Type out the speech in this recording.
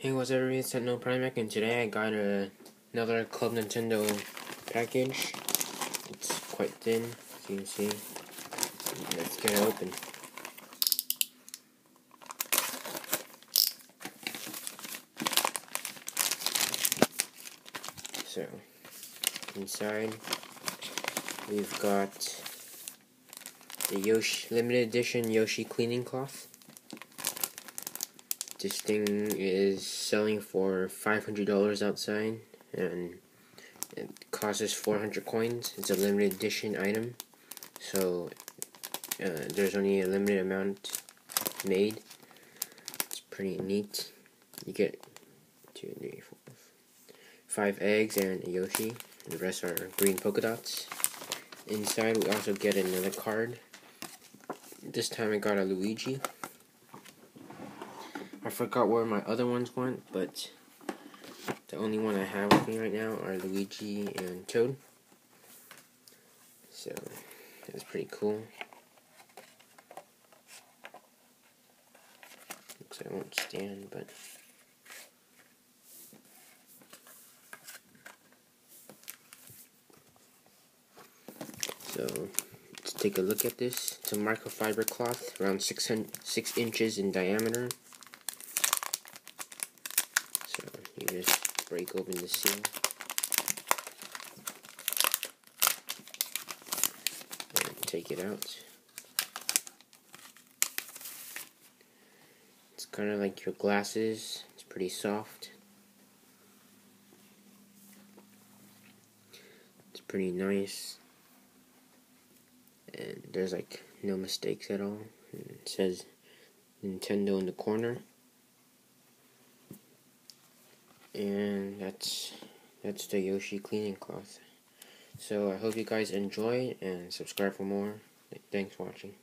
Hey, what's up, everybody? It's No Primac, and today I got another Club Nintendo package. It's quite thin, as you can see. Let's get it open. So, inside we've got the Limited Edition Yoshi Cleaning Cloth. This thing is selling for $500 outside, and it costs 400 coins. It's a limited edition item, so there's only a limited amount made. It's pretty neat. You get 2, 3, 4, 5 eggs and a Yoshi. The rest are green polka dots. Inside we also get another card. This time I got a Luigi. I forgot where my other ones went, but the only one I have with me right now are Luigi and Toad. So, that's pretty cool. Looks like it won't stand, but... So, let's take a look at this. It's a microfiber cloth, around 6 inches in diameter. So, you just break open the seal. And take it out. It's kind of like your glasses. It's pretty soft. It's pretty nice. And there's like no mistakes at all. And it says Nintendo in the corner. And that's the Yoshi cleaning cloth. So I hope you guys enjoy and subscribe for more. Thanks for watching.